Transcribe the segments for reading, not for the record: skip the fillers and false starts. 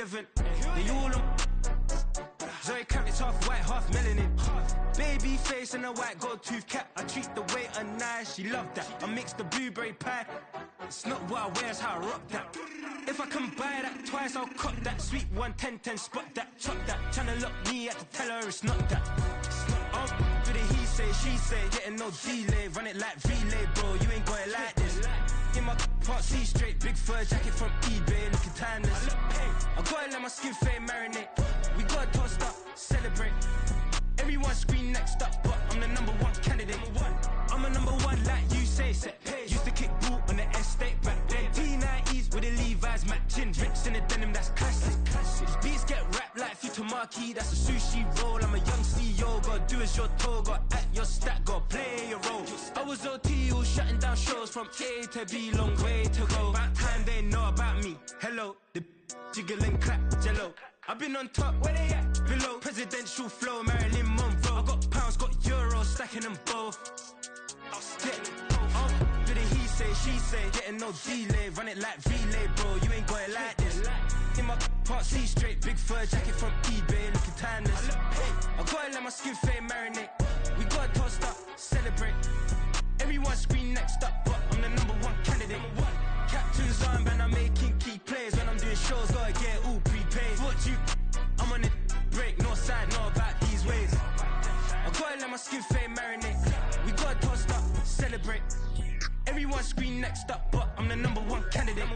relevant. They all on. Zoe Kravitz half white, half melanin. Baby face and a white gold tooth cap. I treat the waiter nice, she love that. I mix the blueberry pie. It's not what I wear, it's how I rock that. If I can buy that twice, I'll cop that. Sweet 110, spot that, chop that. Tryna lock me at the tell her it's not that. Oh, but he say, she say, getting no delay. Run it like relay, bro, you ain't got it like this. In my part C straight, big fur jacket from eBay, looking timeless. I gotta let my skin fade marinate. We gotta toast up, celebrate. Everyone scream next up, but I'm the #1 candidate. I'm a #1 like you say. Used to kick ball on the estate back then. T90s with the Levi's matching. Rips in the denim, that's classic. These beats get wrapped like Futamaki, that's a sushi roll. I'm a young CEO, gotta do as you're told. Gotta act your stat, gotta play your role. I was OT, all shutting down shows from A to B, long way to go. About time they know about me. Hello, the jiggle and clap, jello. I've been on top, where they at? Below, presidential flow, Marilyn Monroe. I got pounds, got euros, stacking them both. But he say, she say, getting no delay. Run it like relay, bro, you ain't got it like this. In my part C straight, big fur jacket from eBay, looking timeless. I gotta let my skin fade marinate. We gotta toast up, celebrate. Everyone scream next up, but I'm the #1 candidate. Captain's armband, I'm making key plays. When I'm doing shows, gotta get all prepaid. What you? I'm on it break, no side, know about these ways. I gotta let my skin fade marinate. We gotta toast up, celebrate. Everyone scream next up, but I'm the #1 candidate.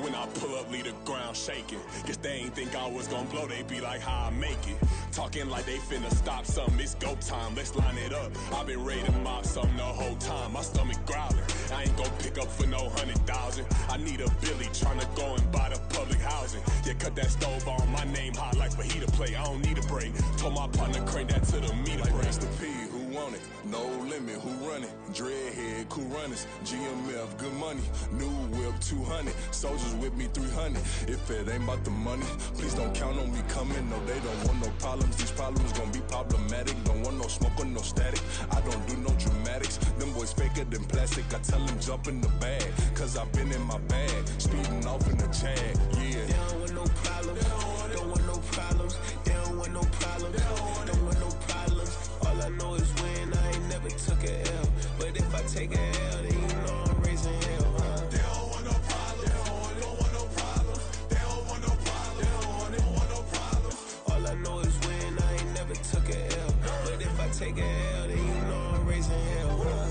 When I pull up, leave the ground shaking. Guess they ain't think I was gonna blow, they be like, how I make it. Talking like they finna stop something, it's go time, let's line it up. I've been ready to mob something the whole time, my stomach growling. I ain't gon' pick up for no 100,000. I need a Billy tryna go and buy the public housing. Yeah, cut that stove on, my name hot like fajita plate. I don't need a break. Told my partner crank that to the meter break. Race the P, who want it? No limit, who run it? Dreadhead, cool runners. GMF, good money. New whip, 200. Soldiers with me, 300. If it ain't about the money, please don't count on me coming. No, they don't want no problems. These problems gon' be problematic. Don't want no smoke or no static. I don't do no dramatics. Them boys faker than plastic. I tell them jump in the bag, cause I've been in my bag. Speeding off in the Jag, yeah. They don't want no problems. Don't want no problems. They don't want no problems. Don't want no problems. All I know is win. I ain't never took a L. But if I take a L, then you know I'm raising hell, huh? They don't want no problems. Don't want no problems. They don't want no problems. Don't want no problems. All I know is win. I ain't never took a L. But if I take a L, then you know I'm raising hell, huh?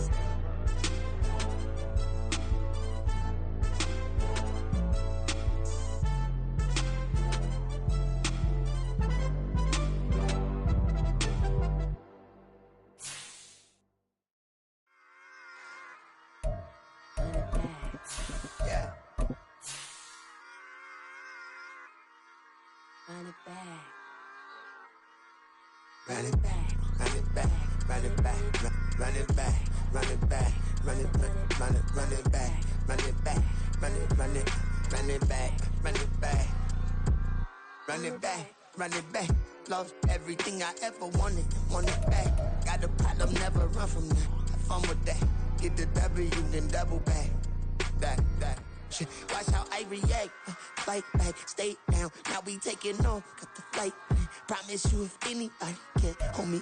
Run it back. Run it back, run it back, run it back, run it back, run it back, run it back, run it back, run it back, run it back, run it back, run it back, run it back. Lost everything I ever wanted it back. Got a problem, never run from that. Have fun with that. Get the W, then double back. That. Shit. Watch how I react. Fight back, stay down. Now we taking off. Got the flight. Promise you if anybody can hold me.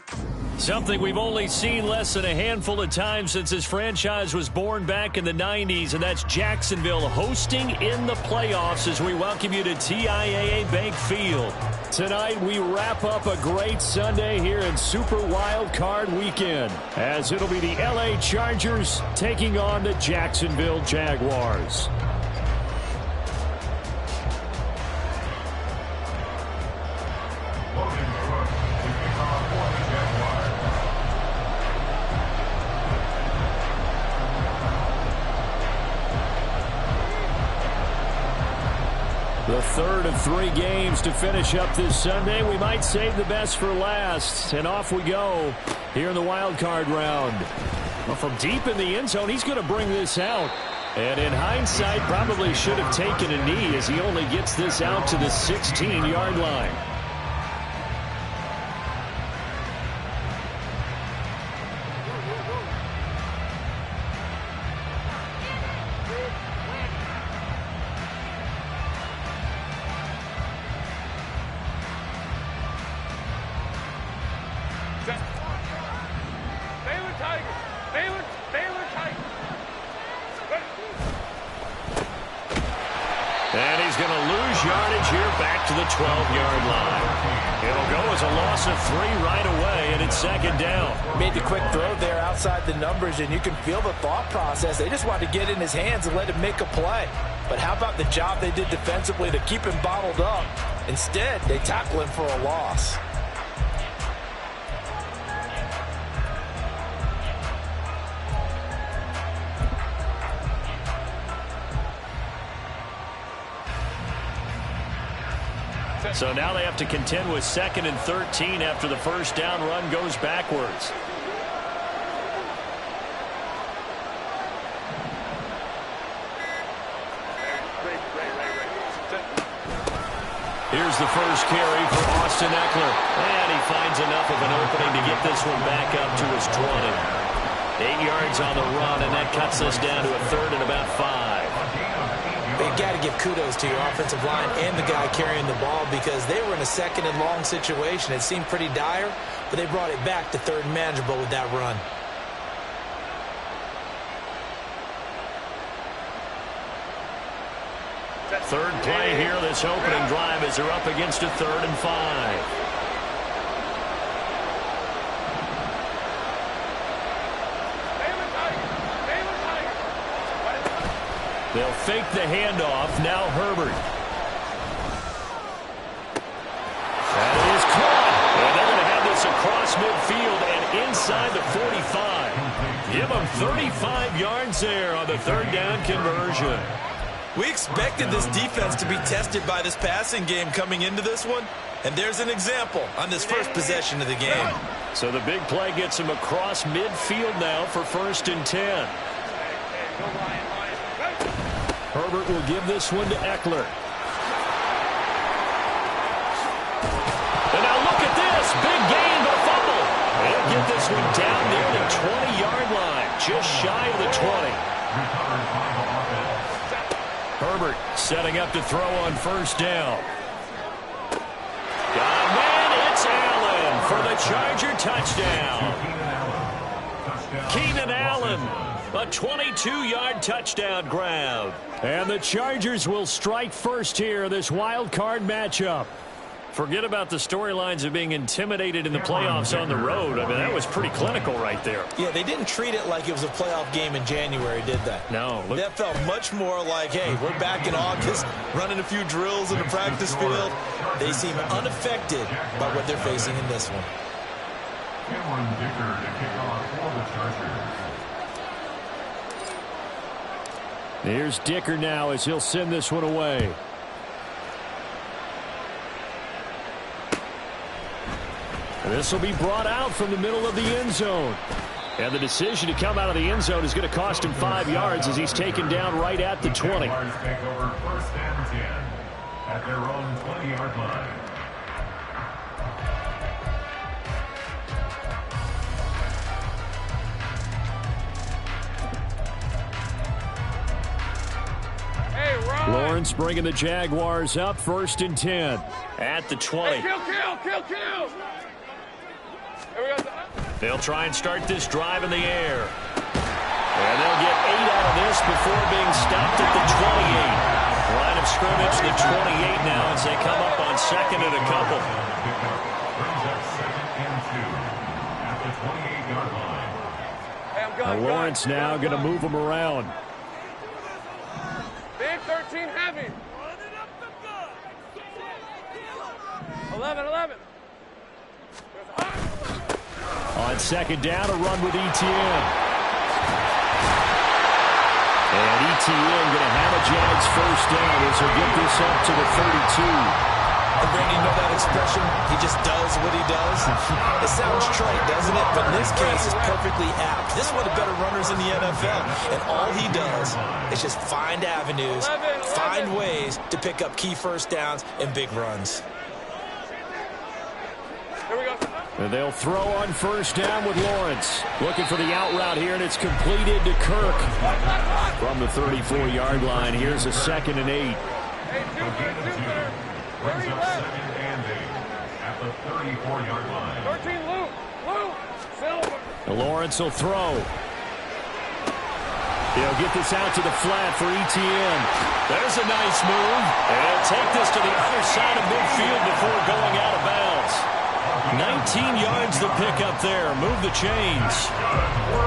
Something we've only seen less than a handful of times since this franchise was born back in the 90s, and that's Jacksonville hosting in the playoffs as we welcome you to TIAA Bank Field. Tonight we wrap up a great Sunday here in Super Wild Card Weekend, as it'll be the LA Chargers taking on the Jacksonville Jaguars. The third of 3 games to finish up this Sunday. We might save the best for last. And off we go here in the wild card round. Well, from deep in the end zone, he's going to bring this out. And in hindsight, probably should have taken a knee as he only gets this out to the 16-yard line. And he's going to lose yardage here back to the 12-yard line. It'll go as a loss of 3 right away, and it's second down. Made the quick throw there outside the numbers, and you can feel the thought process. They just wanted to get in his hands and let him make a play. But how about the job they did defensively to keep him bottled up? Instead, they tackle him for a loss. So now they have to contend with 2nd and 13 after the first down run goes backwards. Here's the first carry for Austin Eckler. And he finds enough of an opening to get this one back up to his 20. 8 yards on the run, and that cuts us down to a 3rd and about 5. You've got to give kudos to your offensive line and the guy carrying the ball because they were in a 2nd and long situation. It seemed pretty dire, but they brought it back to 3rd and manageable with that run. Third play here, this opening drive as they're up against a 3rd and 5. They'll fake the handoff. Now Herbert. That is caught. And they're going to have this across midfield and inside the 45. Give them 35 yards there on the third down conversion. We expected this defense to be tested by this passing game coming into this one. And there's an example on this first possession of the game. So the big play gets him across midfield now for 1st and 10. Herbert will give this one to Eckler. And now look at this. Big gain, but fumble. They'll get this one down near the 20-yard line. Just shy of the 20. Herbert setting up to throw on 1st down. Got a man. It's Allen for the Charger touchdown. Keenan Allen. A 22-yard touchdown grab. And the Chargers will strike first here, this wild card matchup. Forget about the storylines of being intimidated in the playoffs on the road. I mean, that was pretty clinical right there. Yeah, they didn't treat it like it was a playoff game in January, did they? No. That felt much more like, hey, we're back in August, running a few drills in the practice field. They seem unaffected by what they're facing in this one. Here's Dicker now as he'll send this one away. This will be brought out from the middle of the end zone. And the decision to come out of the end zone is going to cost him 5 yards as he's taken down right at the 20. Take over 1st and 10 at their own 20-yard line. Lawrence bringing the Jaguars up 1st and 10 at the 20. Hey, kill. They'll try and start this drive in the air. And they'll get 8 out of this before being stopped at the 28. Line of scrimmage, the 28 now as they come up on 2nd and a couple. Hey, Lawrence now going to move them around. Big 13 heavy. 11. On 2nd down, a run with Etienne. And Etienne going to have a Jags 1st down as he'll get this up to the 32. And Brandon, you know that expression? He just does what he does. It sounds trite, doesn't it? But in this case, it's perfectly apt. This is one of the better runners in the NFL. And all he does is just find avenues, find ways to pick up key 1st downs and big runs. Here we go. And they'll throw on 1st down with Lawrence. Looking for the out route here, and it's completed to Kirk. From the 34-yard line, here's a 2nd and 8. Hey, brings up 2nd and 8 at the 34-yard line. 13, Luke, Silver. Lawrence will throw. He'll get this out to the flat for Etienne. There's a nice move. And he'll take this to the other side of midfield before going out of bounds. 19 yards to pick up there. Move the chains.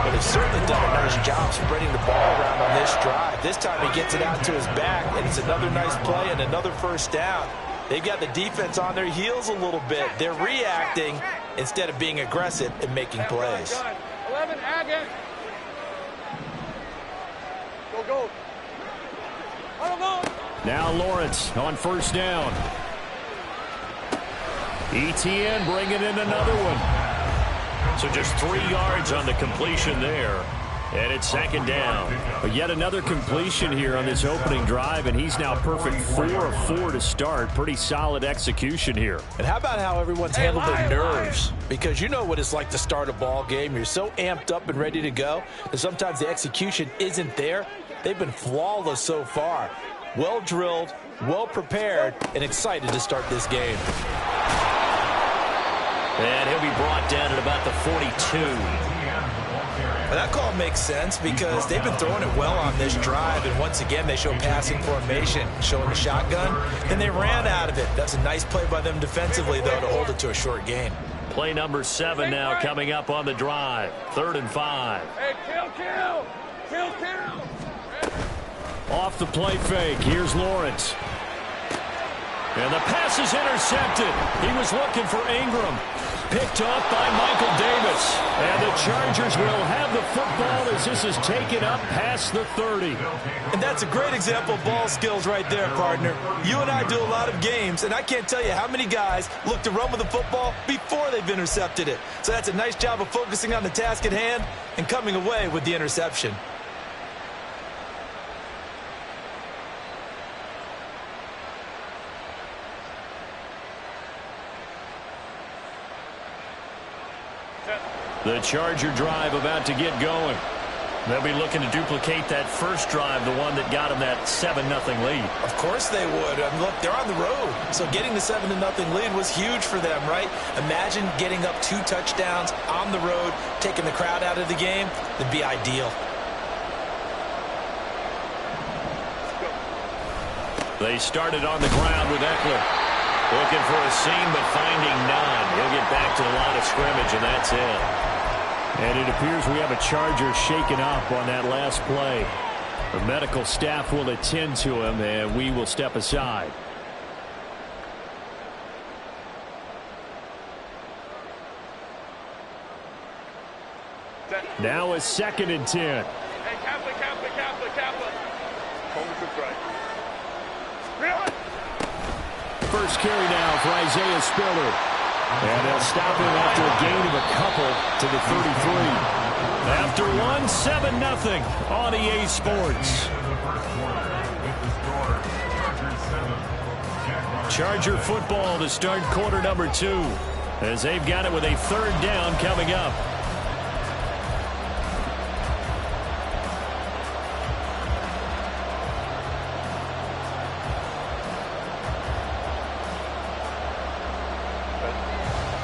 But he's certainly done a nice job spreading the ball around on this drive. This time he gets it out to his back, and it's another nice play and another 1st down. They've got the defense on their heels a little bit. They're reacting instead of being aggressive and making plays. 11, Agate. Go. Now Lawrence on 1st down. Etienne bringing in another one. So just 3 yards on the completion there. And it's 2nd down. But yet another completion here on this opening drive, and he's now perfect 4 of 4 to start. Pretty solid execution here. And how about how everyone's handled their nerves? Because you know what it's like to start a ball game. You're so amped up and ready to go, and sometimes the execution isn't there. They've been flawless so far. Well drilled, well prepared, and excited to start this game. And he'll be brought down at about the 42. Well, that call makes sense because they've been throwing it well on this drive, and once again they show passing formation, showing the shotgun, and they ran out of it. That's a nice play by them defensively, though, to hold it to a short gain. Play number 7 now coming up on the drive. 3rd and 5. Hey, kill. Off the play fake, here's Lawrence. And the pass is intercepted. He was looking for Ingram. Picked off by Michael Davis. And the Chargers will have the football as this is taken up past the 30. And that's a great example of ball skills right there, partner. You and I do a lot of games, and I can't tell you how many guys look to run with the football before they've intercepted it. So that's a nice job of focusing on the task at hand and coming away with the interception. The Charger drive about to get going. They'll be looking to duplicate that first drive, the one that got them that 7-0 lead. Of course they would. I mean, look, they're on the road. So getting the 7-0 lead was huge for them, right? Imagine getting up 2 touchdowns on the road, taking the crowd out of the game. It'd be ideal. They started on the ground with Eckler. Looking for a seam, but finding none. He'll get back to the line of scrimmage, and that's it. And it appears we have a Charger shaken up on that last play. The medical staff will attend to him, and we will step aside. Now a 2nd and 10. Hey, Kappa. Hold the strike. First carry now for Isaiah Spiller. And they'll stop him after a gain of a couple to the 33. After one, 7-0 on EA Sports. Charger football to start quarter number 2, as they've got it with a 3rd down coming up.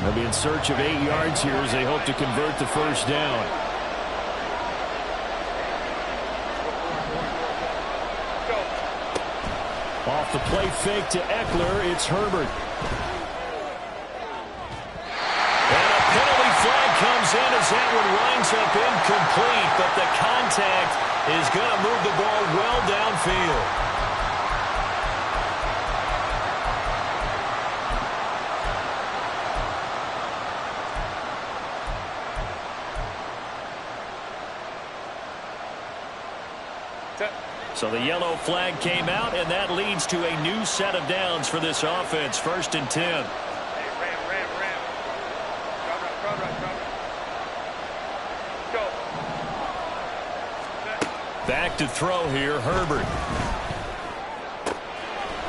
They'll be in search of 8 yards here as they hope to convert the first down. Off the play fake to Eckler, it's Herbert. And a penalty flag comes in as that one winds up incomplete, but the contact is going to move the ball well downfield. So the yellow flag came out, and that leads to a new set of downs for this offense. 1st and 10. Hey, ram. Front right. Go. Back to throw here, Herbert.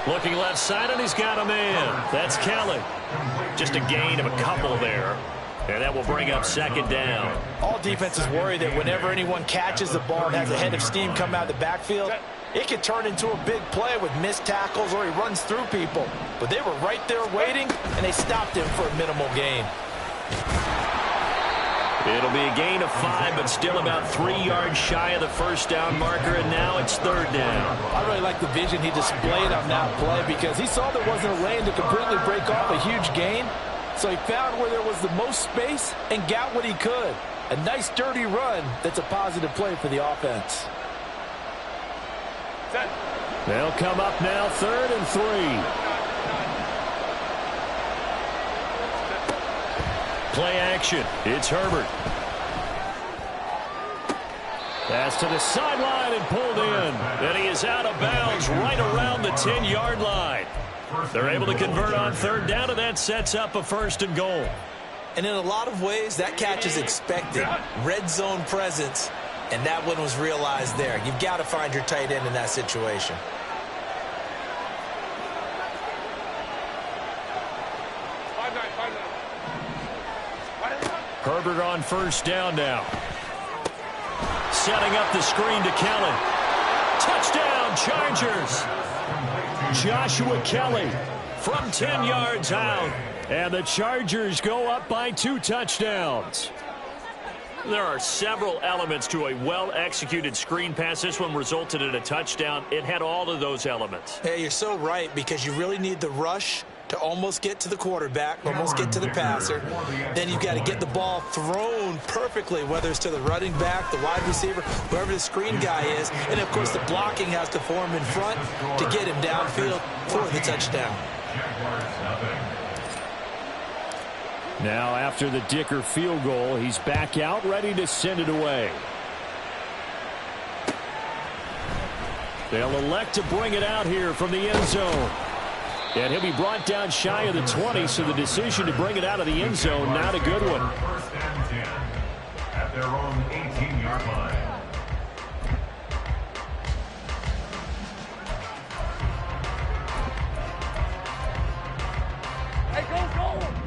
Looking left side, and he's got a man. That's Kelly. Just a gain of a couple there. And that will bring up 2nd down. All defenses worry that whenever anyone catches the ball and has a head of steam come out of the backfield, it can turn into a big play with missed tackles or he runs through people. But they were right there waiting, and they stopped him for a minimal gain. It'll be a gain of 5, but still about 3 yards shy of the first down marker, and now it's 3rd down. I really like the vision he displayed on that play because he saw there wasn't a lane to completely break off a huge gain. So he found where there was the most space and got what he could. A nice, dirty run that's a positive play for the offense. They'll come up now 3rd and 3. Play action. It's Herbert. Pass to the sideline and pulled in. And he is out of bounds right around the 10-yard line. They're able to convert on 3rd down, and that sets up a 1st and goal. And in a lot of ways, that catch is expected. Red zone presence, and that one was realized there. You've got to find your tight end in that situation. Herbert on 1st down now. Setting up the screen to Kelly. Touchdown, Chargers. Joshua Kelly from 10 yards out. And the Chargers go up by 2 touchdowns. There are several elements to a well-executed screen pass. This one resulted in a touchdown. It had all of those elements. Hey, you're so right, because you really need the rush to almost get to the quarterback, almost get to the passer. Then you've got to get the ball thrown perfectly, whether it's to the running back, the wide receiver, whoever the screen guy is. And, of course, the blocking has to form in front to get him downfield for the touchdown. Now, after the Dicker field goal, he's back out, ready to send it away. They'll elect to bring it out here from the end zone. And he'll be brought down shy of the 20, so the decision to bring it out of the end zone, not a good one. First and 10 at their own 18-yard line.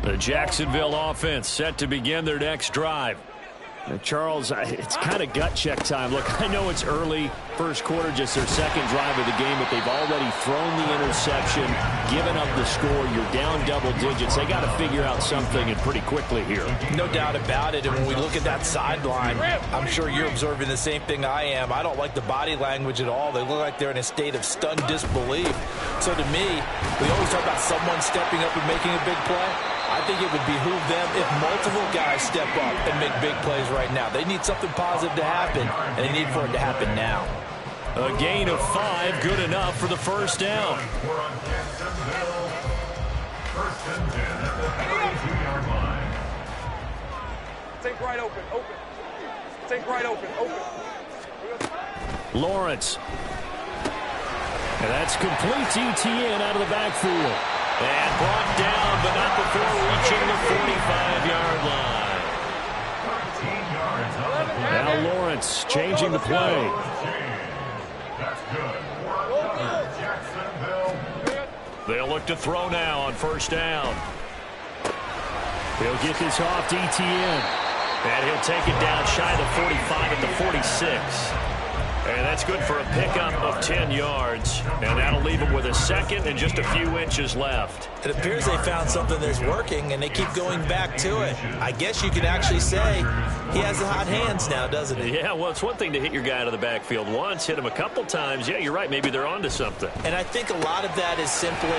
The Jacksonville offense set to begin their next drive. Charles, it's kind of gut check time. Look, I know it's early, first quarter, just their second drive of the game, but they've already thrown the interception, given up the score. You're down double digits. They got to figure out something, and pretty quickly here. No doubt about it. And when we look at that sideline, I'm sure you're observing the same thing I am. I don't like the body language at all. They look like they're in a state of stunned disbelief. So to me, we always talk about someone stepping up and making a big play. I think it would behoove them if multiple guys step up and make big plays right now. They need something positive to happen, and they need for it to happen now. A gain of 5, good enough for the first down. We're on Jacksonville. First and 10 at the 32-yard line. Take right open. Take right open. Lawrence. And that's complete to ETN out of the backfield. And brought down, but not before reaching the 45-yard line. 13 yards on the play. Now Lawrence changing the play. That's good. Jacksonville. They'll look to throw now on first down. He'll get this off to ETN. And he'll take it down shy of the 45 at the 46. And that's good for a pickup of 10 yards. And that'll leave him with a second and just a few inches left. It appears they found something that's working, and they keep going back to it. I guess you could actually say he has the hot hands now, doesn't he? Yeah, well, it's one thing to hit your guy out of the backfield once, hit him a couple times. Yeah, you're right. Maybe they're onto something. And I think a lot of that is simply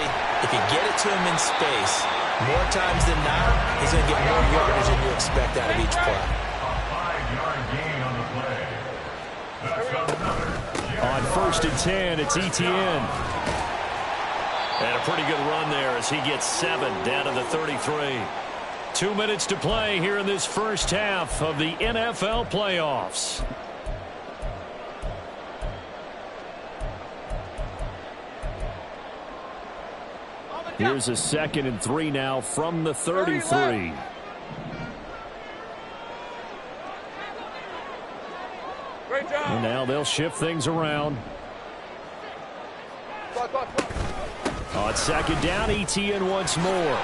if you get it to him in space, more times than not, he's going to get more yardage than you expect out of each play. A 5-yard gain on the play. That's another. On first and 10, it's ETN. And a pretty good run there as he gets 7 down to the 33. 2 minutes to play here in this first half of the NFL playoffs. Here's a 2nd and 3 now from the 33. Great job. And now they'll shift things around. On second down, ETN once more.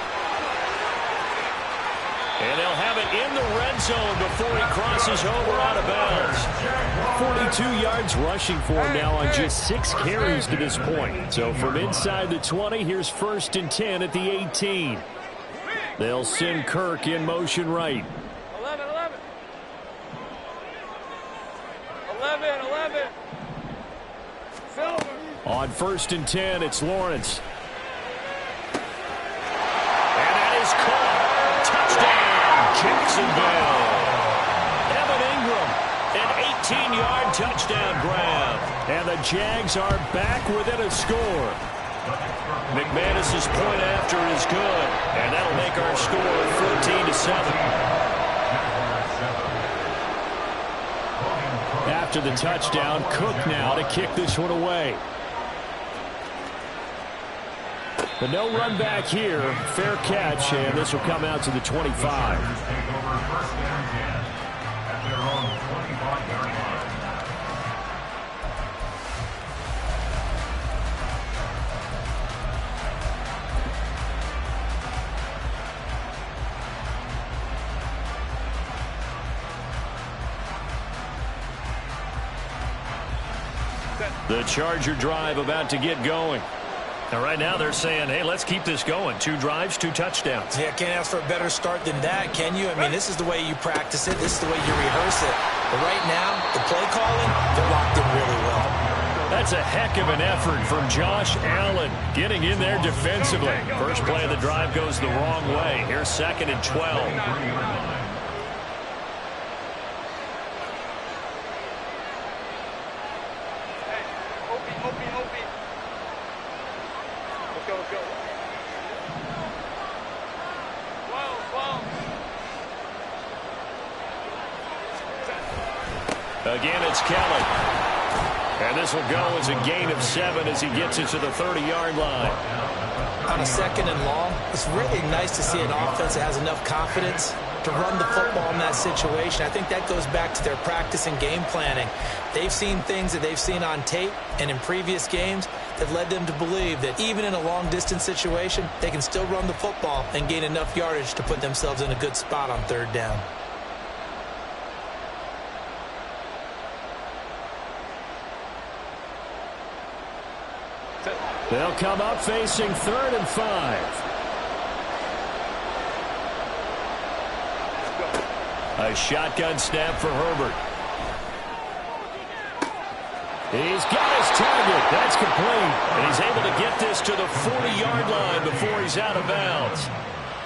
And they'll have it in the red zone before he crosses over out of bounds. 42 yards rushing for him now on just 6 carries to this point. So from inside the 20, here's first and 10 at the 18. They'll send Kirk in motion right. 11. Silver. On first and 10, it's Lawrence. And that is caught. Touchdown, Jacksonville. Evan Ingram, an 18-yard touchdown grab. And the Jags are back within a score. McManus's point after is good. And that'll make our score 14-7. After the touchdown, Cook now to kick this one away. But no run back here. Fair catch, and this will come out to the 25. Take over first and 10 at their own 25-yard line. The Charger drive about to get going. And right now they're saying, hey, let's keep this going. 2 drives, 2 touchdowns. Yeah, can't ask for a better start than that, can you? I mean, this is the way you practice it. This is the way you rehearse it. But right now, the play calling, they're locked in really well. That's a heck of an effort from Josh Allen getting in there defensively. First play of the drive goes the wrong way. Here's 2nd and 12. Again, it's Kelly. And this will go as a gain of 7 as he gets it to the 30-yard line. On a 2nd and long, it's really nice to see an offense that has enough confidence to run the football in that situation. I think that goes back to their practice and game planning. They've seen things that they've seen on tape and in previous games that led them to believe that even in a long-distance situation, they can still run the football and gain enough yardage to put themselves in a good spot on 3rd down. They'll come up facing 3rd and 5. A shotgun snap for Herbert. He's got his target. That's complete. And he's able to get this to the 40-yard line before he's out of bounds.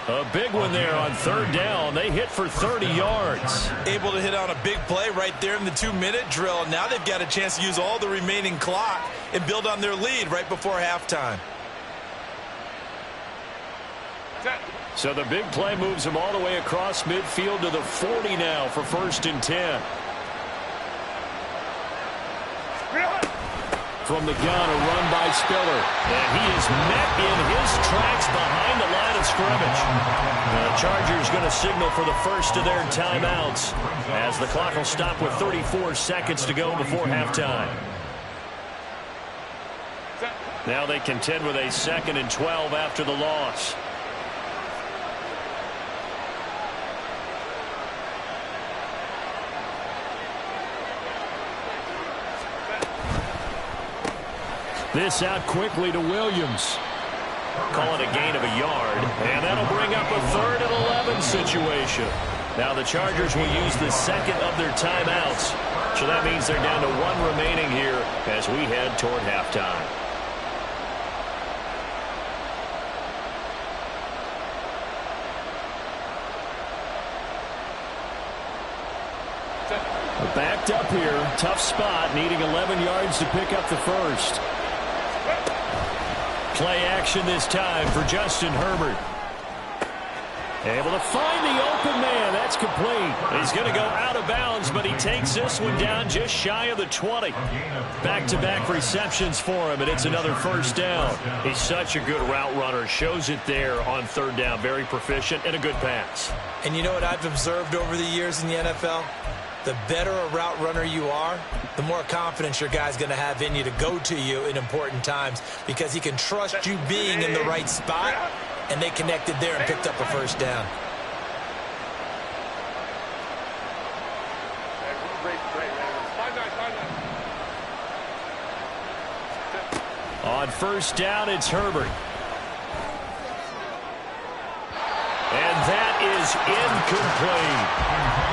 A big one there on 3rd down. They hit for 30 yards. Able to hit on a big play right there in the 2-minute drill. Now they've got a chance to use all the remaining clock and build on their lead right before halftime. So the big play moves them all the way across midfield to the 40 now for 1st and 10. From the gun, a run by Spiller. And he is met in his tracks behind the line of scrimmage. The Chargers going to signal for the first of their timeouts as the clock will stop with 34 seconds to go before halftime. Now they contend with a 2nd and 12 after the loss. This out quickly to Williams. Call it a gain of a yard, and that'll bring up a 3rd and 11 situation. Now the Chargers will use the 2nd of their timeouts, so that means they're down to 1 remaining here as we head toward halftime. Backed up here, tough spot, needing 11 yards to pick up the first. Play action this time for Justin Herbert. Able to find the open man. That's complete. He's going to go out of bounds, but he takes this one down just shy of the 20. Back-to-back receptions for him, and it's another 1st down. He's such a good route runner. Shows it there on 3rd down. Very proficient and a good pass. And you know what I've observed over the years in the NFL? The better a route runner you are, the more confidence your guy's going to have in you to go to you in important times because he can trust you being in the right spot, and they connected there and picked up a 1st down. On 1st down, it's Herbert. And that is incomplete.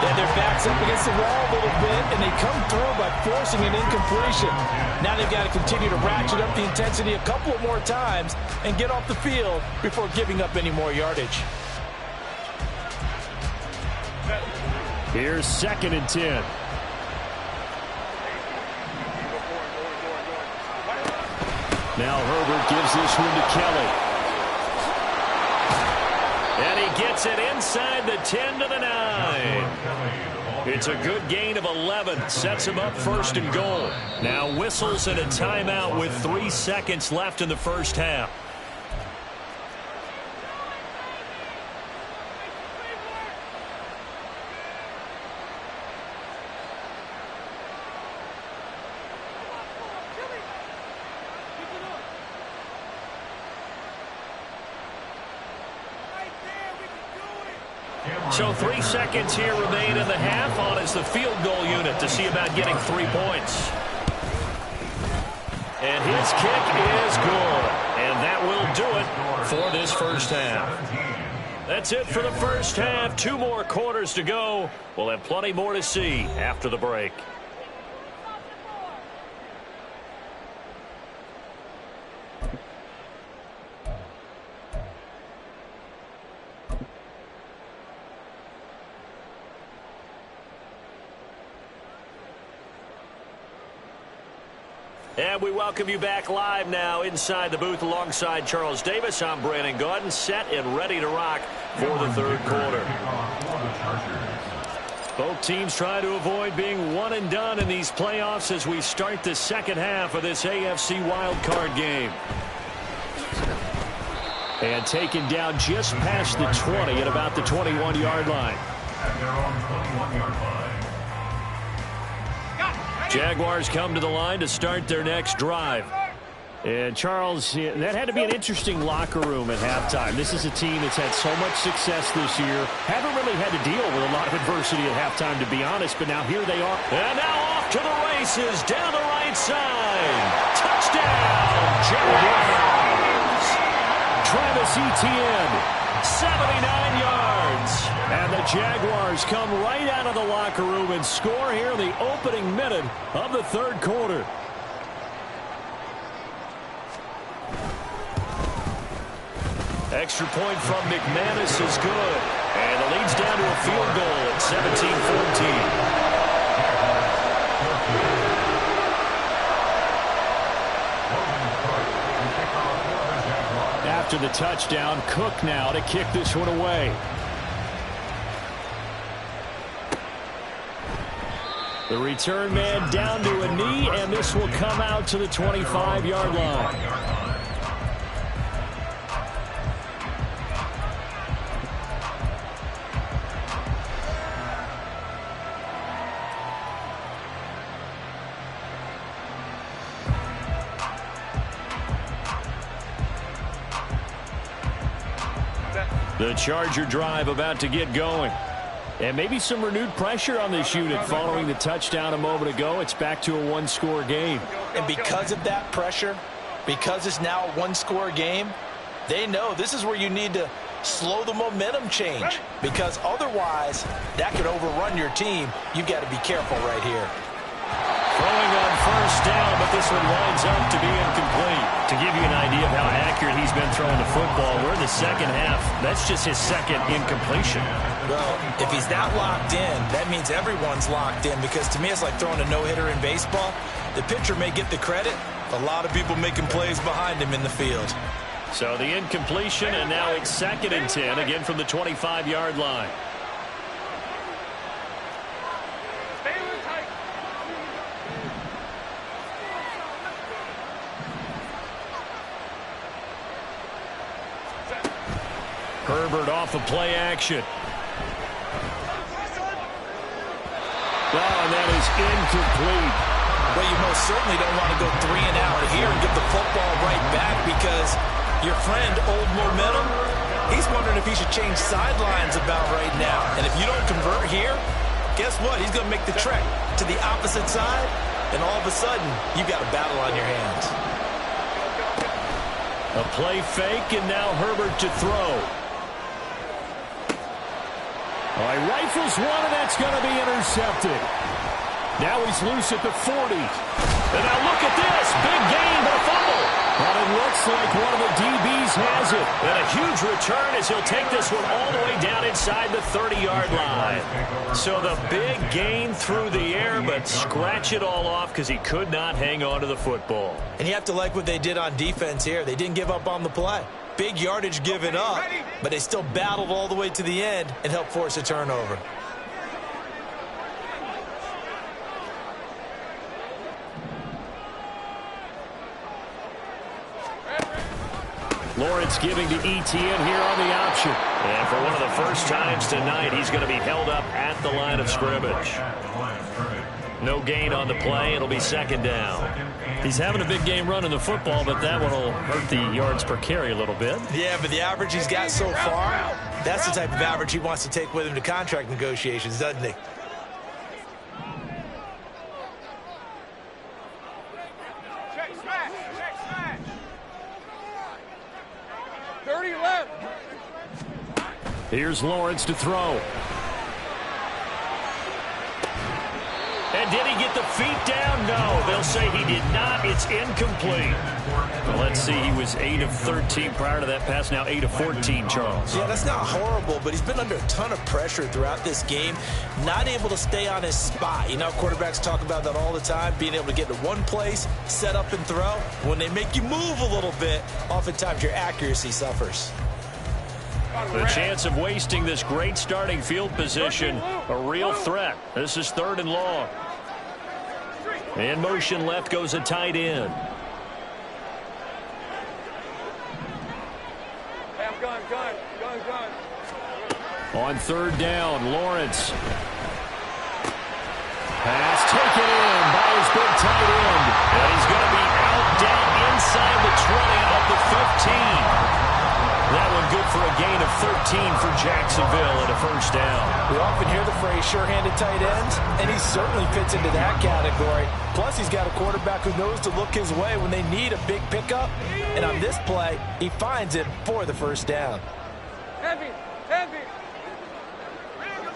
And their back's up against the wall a little bit, and they come through by forcing an incompletion. Now they've got to continue to ratchet up the intensity a couple more times and get off the field before giving up any more yardage. Here's 2nd and 10. Now Herbert gives this one to Kelly. And he gets it inside the 10 to the 9. It's a good gain of 11. Sets him up 1st and goal. Now whistles and a timeout with 3 seconds left in the 1st half. So 3 seconds here remain in the half. On is the field goal unit to see about getting 3 points. And his kick is good. And that will do it for this 1st half. That's it for the 1st half. 2 more quarters to go. We'll have plenty more to see after the break. And we welcome you back live now inside the booth alongside Charles Davis. I'm Brandon Gaudin, set and ready to rock for the third quarter. Both teams try to avoid being one and done in these playoffs as we start the second half of this AFC wildcard game. And taken down just past the 20 at about the 21-yard line. At their own 21-yard line. Jaguars come to the line to start their next drive. And Charles, that had to be an interesting locker room at halftime. This is a team that's had so much success this year. Haven't really had to deal with a lot of adversity at halftime, to be honest, but now here they are. And now off to the races down the right side. Touchdown, Jaguars. Travis Etienne, 79 yards. And the Jaguars come right out of the locker room and score here in the opening minute of the third quarter. Extra point from McManus is good. And the lead's down to a field goal at 17-14. After the touchdown, Cook now to kick this one away. The return man down to a knee, and this will come out to the 25-yard line. The Charger drive about to get going. And maybe some renewed pressure on this unit following the touchdown a moment ago. It's back to a one-score game. And because of that pressure, because it's now a one-score game, they know this is where you need to slow the momentum change. Because otherwise, that could overrun your team. You've got to be careful right here. Throwing on first down, but this one winds up to be incomplete. To give you an idea of how accurate he's been throwing the football, we're in the second half. That's just his second incompletion. Well, if he's that locked in, that means everyone's locked in, because to me it's like throwing a no-hitter in baseball. The pitcher may get the credit, a lot of people making plays behind him in the field. So the incompletion, and now it's 2nd and 10, again from the 25-yard line. Herbert off of play action. Oh, and that is incomplete. Well, you most certainly don't want to go 3 and out here and get the football right back, because your friend, Old Momentum, he's wondering if he should change sidelines about right now. And if you don't convert here, guess what? He's going to make the trek to the opposite side, and all of a sudden, you've got a battle on your hands. A play fake, and now Herbert to throw. All right, rifles one, and that's going to be intercepted. Now he's loose at the 40. And now look at this. Big gain, but a fumble. But it looks like one of the DBs has it. And a huge return as he'll take this one all the way down inside the 30-yard line. So the big gain through the air, but scratch it all off because he could not hang on to the football. And you have to like what they did on defense here. They didn't give up on the play. Big yardage given up, but they still battled all the way to the end and helped force a turnover. Lawrence giving to Etienne here on the option. And for one of the first times tonight, he's going to be held up at the line of scrimmage. No gain on the play. It'll be 2nd down. He's having a big game running the football, but that one will hurt the yards per carry a little bit. Yeah, but the average he's got so far, that's the type of average he wants to take with him to contract negotiations, doesn't he? Check, smash. 30 left. Here's Lawrence to throw. And did he get the feet down? No, they'll say he did not. It's incomplete. Well, let's see. He was 8 of 13 prior to that pass. Now 8 of 14, Charles. Yeah, that's not horrible, but he's been under a ton of pressure throughout this game. Not able to stay on his spot. You know, quarterbacks talk about that all the time, being able to get to one place, set up and throw. When they make you move a little bit, oftentimes your accuracy suffers. The chance of wasting this great starting field position, a real threat. This is 3rd and long. In motion left goes a tight end. Hey, I'm gun. On 3rd down, Lawrence. Pass taken in by his big tight end. And he's going to be out dead inside the 20 at the 15. That one good for a gain of 13 for Jacksonville and a 1st down. We often hear the phrase sure-handed tight ends, and he certainly fits into that category. Plus, he's got a quarterback who knows to look his way when they need a big pickup. And on this play, he finds it for the 1st down. Heavy.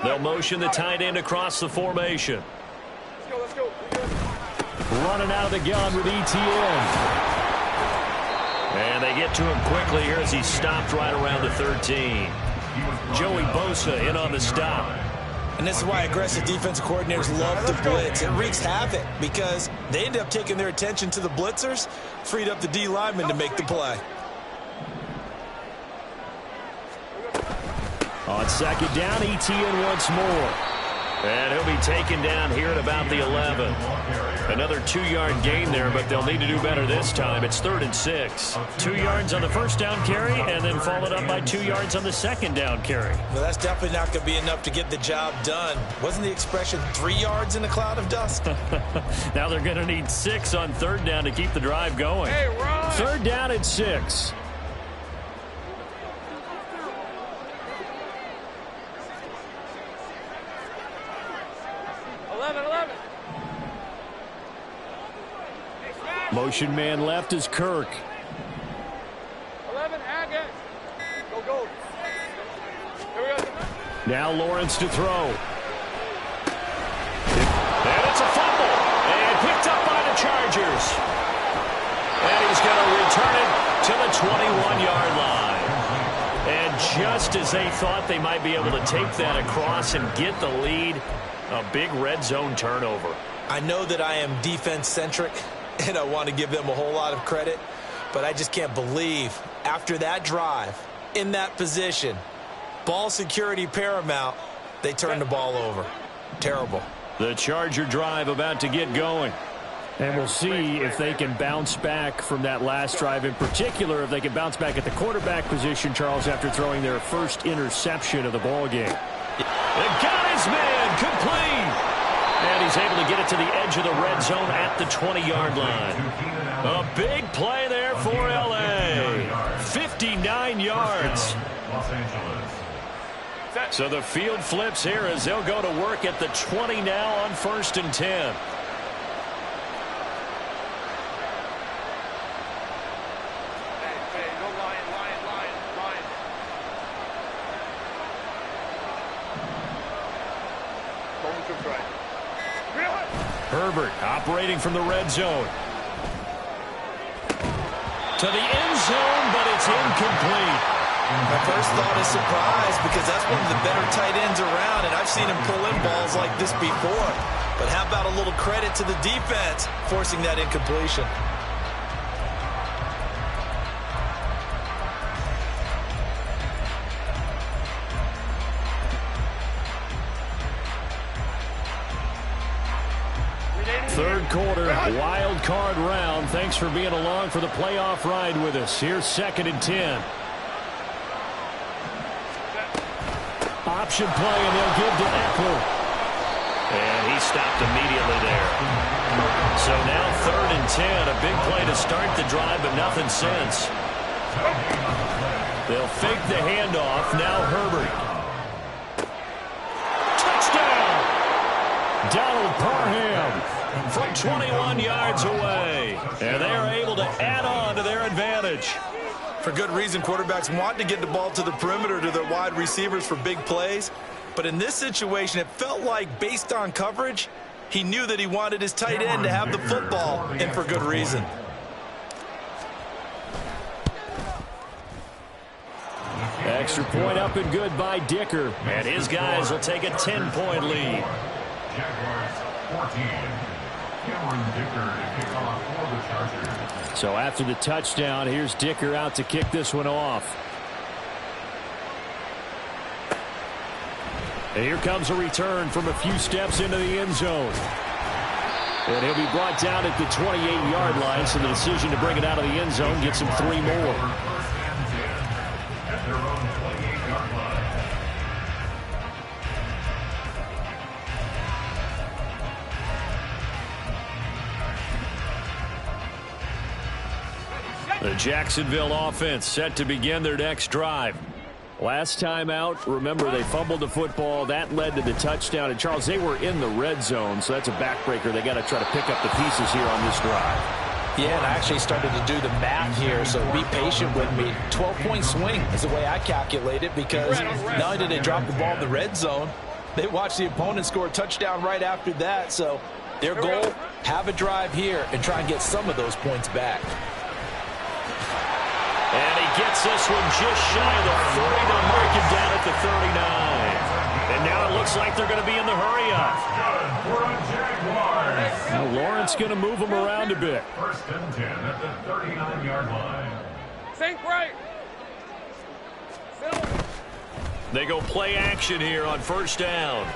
They'll motion the tight end across the formation. Let's go. Running out of the gun with ETN. And they get to him quickly here as he stopped right around the 13. Joey Bosa in on the stop. And this is why aggressive defensive coordinators love to blitz. It wreaks havoc because they end up taking their attention to the blitzers, freed up the D lineman to make the play. On 2nd down, ETN once more. And he'll be taken down here at about the 11. Another 2-yard gain there, but they'll need to do better this time. It's 3rd and 6. 2 yards on the 1st down carry, and then followed up by 2 yards on the 2nd down carry. Well, that's definitely not going to be enough to get the job done. Wasn't the expression 3 yards in a cloud of dust? Now they're going to need 6 on 3rd down to keep the drive going. Hey, run! 3rd down at 6. 11. Motion man left is Kirk. 11, Haggett. Go. Here we go. Now Lawrence to throw. And it's a fumble. And picked up by the Chargers. And he's going to return it to the 21-yard line. And just as they thought they might be able to take that across and get the lead, a big red zone turnover. I know that I am defense-centric, and I want to give them a whole lot of credit, but I just can't believe after that drive, in that position, ball security paramount, they turned the ball over. Terrible. The Charger drive about to get going. And we'll see if they can bounce back from that last drive. In particular, if they can bounce back at the quarterback position, Charles, after throwing their first interception of the ballgame. They got his man complete. And he's able to get it to the edge of the red zone at the 20-yard line. A big play there for L.A. 59 yards. So the field flips here as they'll go to work at the 20 now on 1st and 10. Herbert operating from the red zone. To the end zone, but it's incomplete. My first thought is surprise because that's one of the better tight ends around, and I've seen him pull in balls like this before. But how about a little credit to the defense forcing that incompletion? Third quarter, wild card round. Thanks for being along for the playoff ride with us. Here's 2nd and 10. Option play, and they'll give to Eckler. And he stopped immediately there. So now 3rd and 10. A big play to start the drive, but nothing since. They'll fake the handoff. Now Herbert. Touchdown! Donald Parham from 21 yards away. And they are able to add on to their advantage. For good reason, quarterbacks want to get the ball to the perimeter to their wide receivers for big plays. But in this situation, it felt like, based on coverage, He knew that he wanted his tight end to have the football, and for good reason. Extra point up and good by Dicker. And his guys will take a 10-point lead. Jaguars 14. Cameron Dicker to kick off for the Chargers. So after the touchdown, here's Dicker out to kick this one off. And here comes a return from a few steps into the end zone. And he'll be brought down at the 28-yard line, so the decision to bring it out of the end zone gets him 3 more. First and 10 at their own 28-yard line. The Jacksonville offense set to begin their next drive. Last time out, remember, they fumbled the football. That led to the touchdown. And, Charles, they were in the red zone, so that's a backbreaker. They got to try to pick up the pieces here on this drive. Yeah, and I actually started to do the math here, so be patient with me. 12-point swing is the way I calculate it, because not only did they drop the ball in the red zone, they watched the opponent score a touchdown right after that. So their goal, have a drive here and try and get some of those points back. And he gets this one just shy of the 40. They'll mark him down at the 39. And now it looks like they're going to be in the hurry-up. Now Lawrence going to move him around a bit. First and 10 at the 39-yard line. Sink right. They go play action here on first down.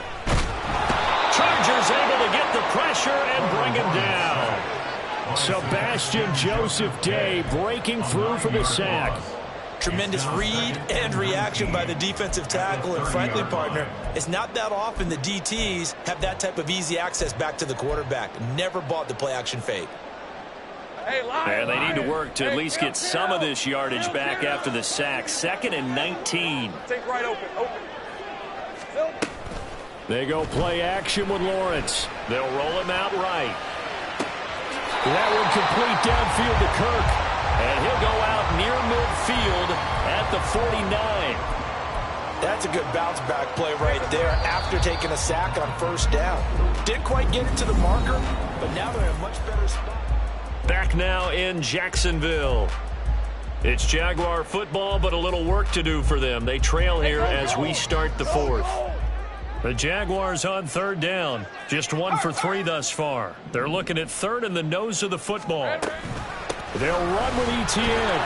Chargers able to get the pressure and bring him down. Sebastian Joseph Day breaking through for the sack. Tremendous read and reaction by the defensive tackle, and frankly, partner, it's not that often the DTs have that type of easy access back to the quarterback. Never bought the play action fake. And they need to work to at least get some of this yardage back after the sack. 2nd and 19. Take right open. They go play action with Lawrence. They'll roll him out right. That one complete downfield to Kirk. And he'll go out near midfield at the 49. That's a good bounce back play right there after taking a sack on first down. Didn't quite get it to the marker, but now they're in a much better spot. Back now in Jacksonville. It's Jaguar football, but a little work to do for them. They trail here as we start the 4th. The Jaguars on 3rd down. Just 1 for 3 thus far. They're looking at 3rd and the nose of the football. They'll run with Etienne.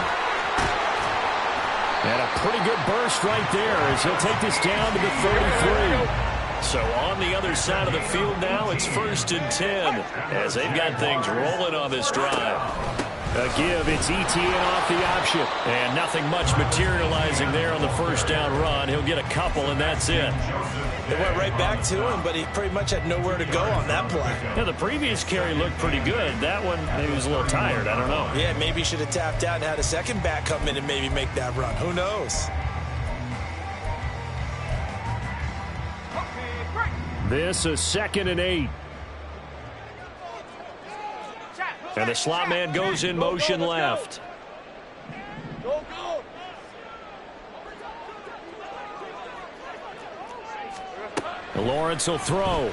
And a pretty good burst right there as he'll take this down to the 33. So on the other side of the field now, it's 1st and 10 as they've got things rolling on this drive. A give, it's Etienne off the option. And nothing much materializing there on the first down run. He'll get a couple, and that's it. They went right back to him, but he pretty much had nowhere to go on that play. Yeah, the previous carry looked pretty good. That one, maybe he was a little tired. I don't know. Yeah, maybe he should have tapped out and had a second back come in and maybe make that run. Who knows? This is 2nd and 8. And the slot man goes in motion left. Lawrence will throw.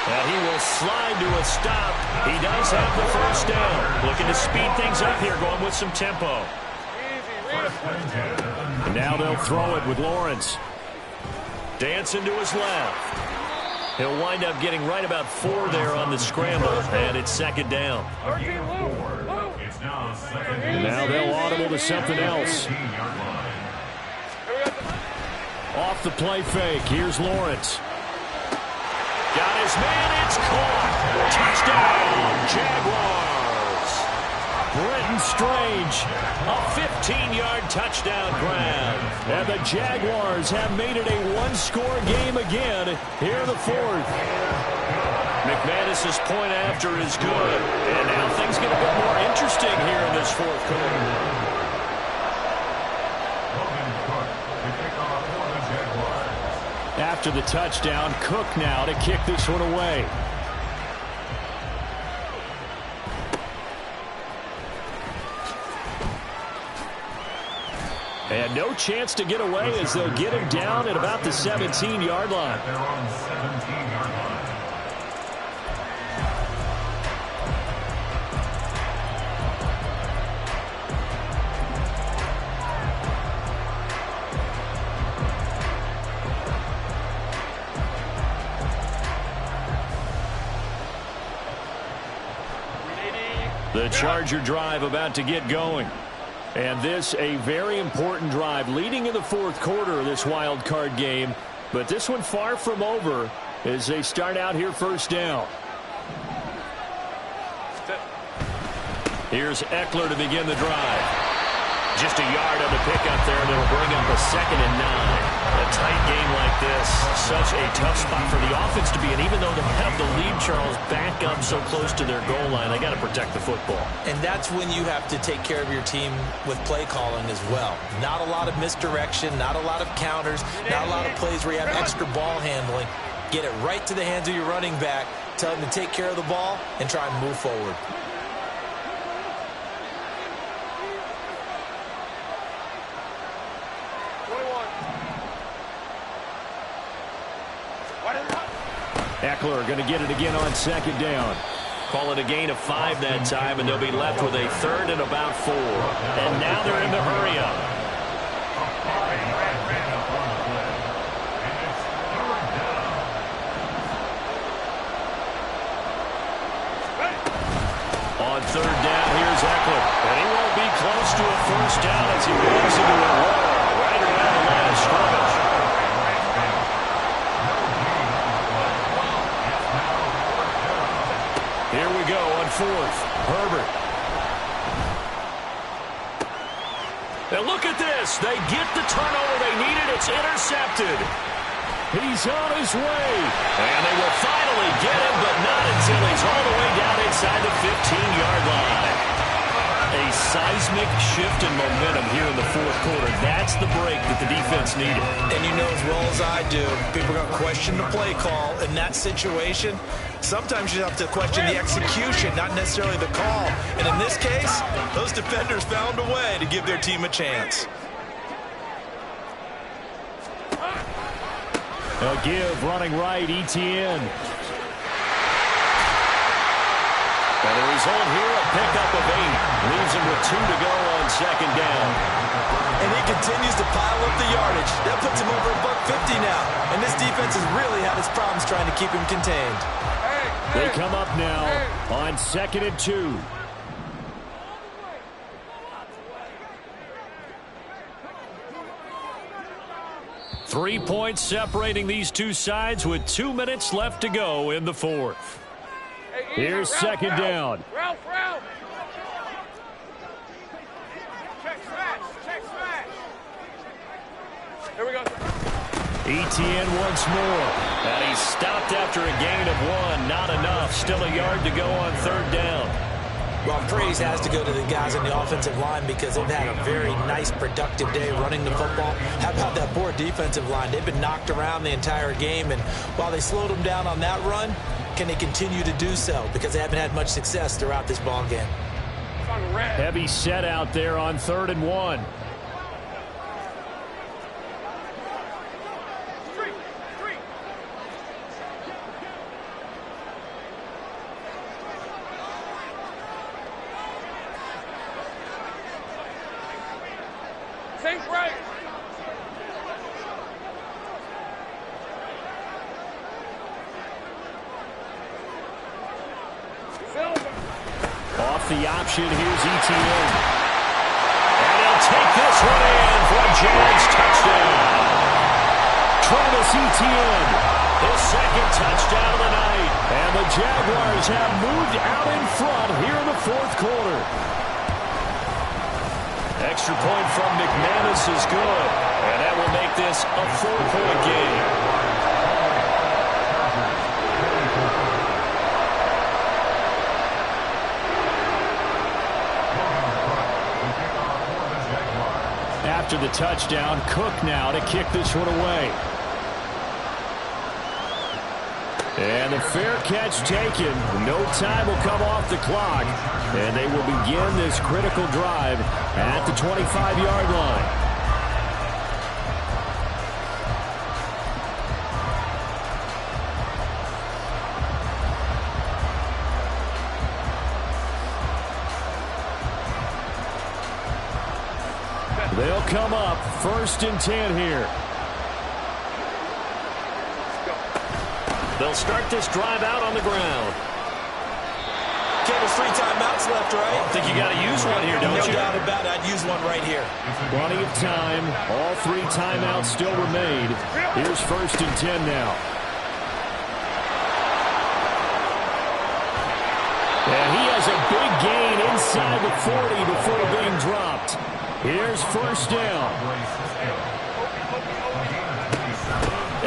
And he will slide to a stop. He does have the first down. Looking to speed things up here, going with some tempo. And now they'll throw it with Lawrence. Dancing to his left. He'll wind up getting right about 4 there on the scramble, and it's 2nd down. And now they'll audible to something else. Off the play fake, here's Lawrence. Got his man, it's caught. Touchdown, Jaguars. Brenton Strange, a 15-yard touchdown grab. And the Jaguars have made it a one-score game again here in the 4th. McManus's point after is good. And now things get a bit more interesting here in this 4th quarter. After the touchdown, Cook now to kick this one away. And And no chance to get away as they'll get him down at about the 17-yard line. They're on 17-yard line. The Charger drive about to get going. And this a very important drive leading in the fourth quarter of this wild card game. But this one far from over as they start out here first down. Here's Eckler to begin the drive. Just a yard on the pickup there, and it'll bring up a 2nd and 9. A tight game like this, such a tough spot for the offense to be in. Even though they have the lead, Charles, back up so close to their goal line, they got to protect the football. And that's when you have to take care of your team with play calling as well. Not a lot of misdirection, not a lot of counters, not a lot of plays where you have extra ball handling. Get it right to the hands of your running back, tell him to take care of the ball, and try and move forward. Eckler going to get it again on 2nd down. Call it a gain of 5 that time, and they'll be left with a 3rd and about 4. And now they're in the hurry up. On 3rd down, here's Eckler. And he won't be close to a first down as he runs into a wall right around the line of scrimmage. Here we go on 4th. Herbert. And look at this. They get the turnover they needed. It's intercepted. He's on his way. And they will finally get him, but not until he's all the way down inside the 15-yard line. A seismic shift in momentum here in the fourth quarter. That's the break that the defense needed. And you know as well as I do, people are going to question the play call in that situation. Sometimes you have to question the execution, not necessarily the call. And in this case, those defenders found a way to give their team a chance. They'll give running right, Etienne. And the result here, a pickup of 8. Leaves him with 2 to go on 2nd down. And he continues to pile up the yardage. That puts him over $150 now. And this defense has really had its problems trying to keep him contained. They come up now on 2nd and 2. Three points separating these two sides with 2 minutes left to go in the fourth. Here's 2nd down. Ralph. Check smash. Here we go. Etienne once more. And he's stopped after a gain of 1. Not enough. Still a yard to go on 3rd down. Well, praise has to go to the guys on the offensive line because they've had a very nice, productive day running the football. How about that poor defensive line? They've been knocked around the entire game, and while they slowed them down on that run, can they continue to do so? Because they haven't had much success throughout this ball game. Heavy set out there on 3rd and 1. Think right. Off the option, here's Etienne. And he'll take this one in for a Jags touchdown. Travis Etienne, his 2nd touchdown of the night. And the Jaguars have moved out in front here in the fourth quarter. Extra point from McManus is good. And that will make this a 4-point game. After the touchdown, Cook now to kick this one away. And the fair catch taken. No time will come off the clock. And they will begin this critical drive at the 25-yard line. will come up 1st and 10 here. They'll start this drive out on the ground. Okay, there's 3 timeouts left, right? I think you got to use one here, don't you? No doubt about it. I'd use one right here. Plenty of time. All 3 timeouts still remain. Here's 1st and 10 now. And he has a big gain inside the 40 before being dropped. Here's 1st down.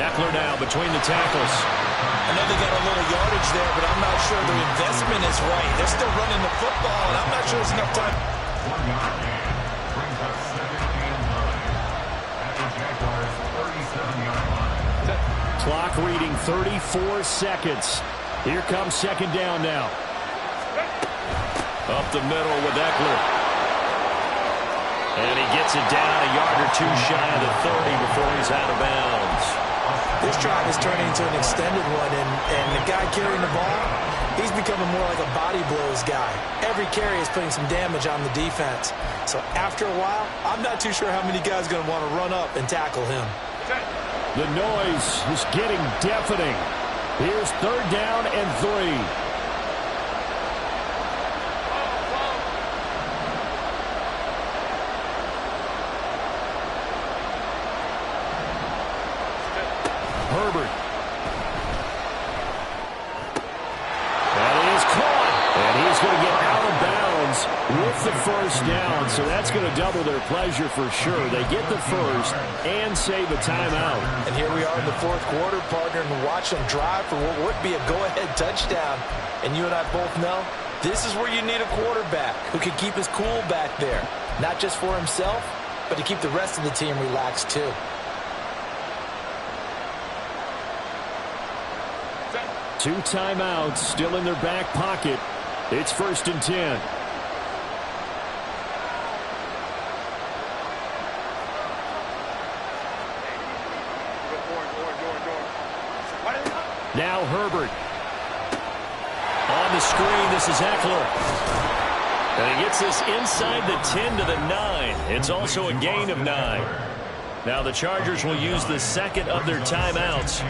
Eckler now between the tackles. I know they got a little yardage there, but I'm not sure the investment is right. They're still running the football, and I'm not sure there's enough time. 1 yard gain brings up 2nd and 9 at the Jaguars' 37-yard line. Clock reading 34 seconds. Here comes 2nd down now. Up the middle with Eckler. And he gets it down a yard or 2 shy of the 30 before he's out of bounds. This drive is turning into an extended one, and the guy carrying the ball, he's becoming more like a body blows guy. Every carry is putting some damage on the defense. So after a while, I'm not too sure how many guys are going to want to run up and tackle him. The noise is getting deafening. Here's 3rd down and 3. Herbert. That is caught. And he's going to get out of bounds with the 1st down. So that's going to double their pleasure for sure. They get the 1st and save a timeout. And here we are in the 4th quarter, partner, and watch them drive for what would be a go-ahead touchdown. And you and I both know this is where you need a quarterback who can keep his cool back there. Not just for himself, but to keep the rest of the team relaxed too. 2 timeouts still in their back pocket. It's 1st and 10. Now Herbert. On the screen, this is Eckler. And he gets this inside the 10 to the 9. It's also a gain of 9. Now the Chargers will use the 2nd of their timeouts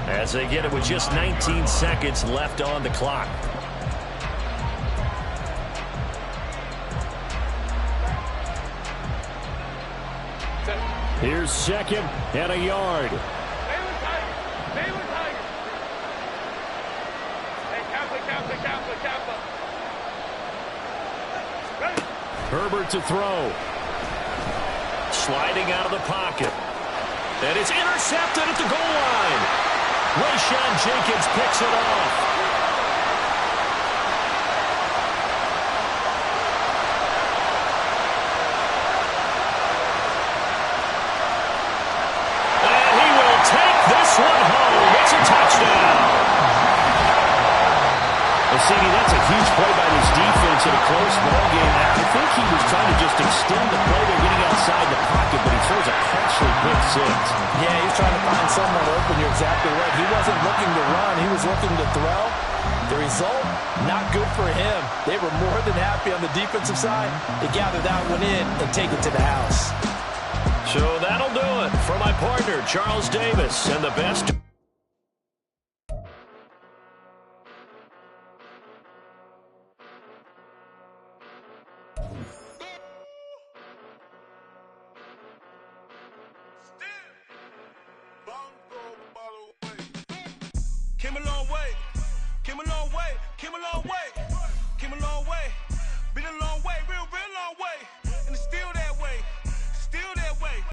as they get it with just 19 seconds left on the clock. Here's 2nd and a yard. Herbert to throw. Sliding out of the pocket. And it's intercepted at the goal line. Rayshon Jenkins picks it off. And he will take this one home. It's a touchdown. CD, that's a huge play by this defense in a close ball game. I think he was trying to just extend the play. They're getting outside the pocket, but he throws a costly pick 6. Yeah, he's trying to find someone open. You're exactly right. He wasn't looking to run. He was looking to throw. The result, not good for him. They were more than happy on the defensive side to gather that one in and take it to the house. So that'll do it for my partner, Charles Davis, and the best. Came a long way, came a long way, came a long way, came a long way, been a long way.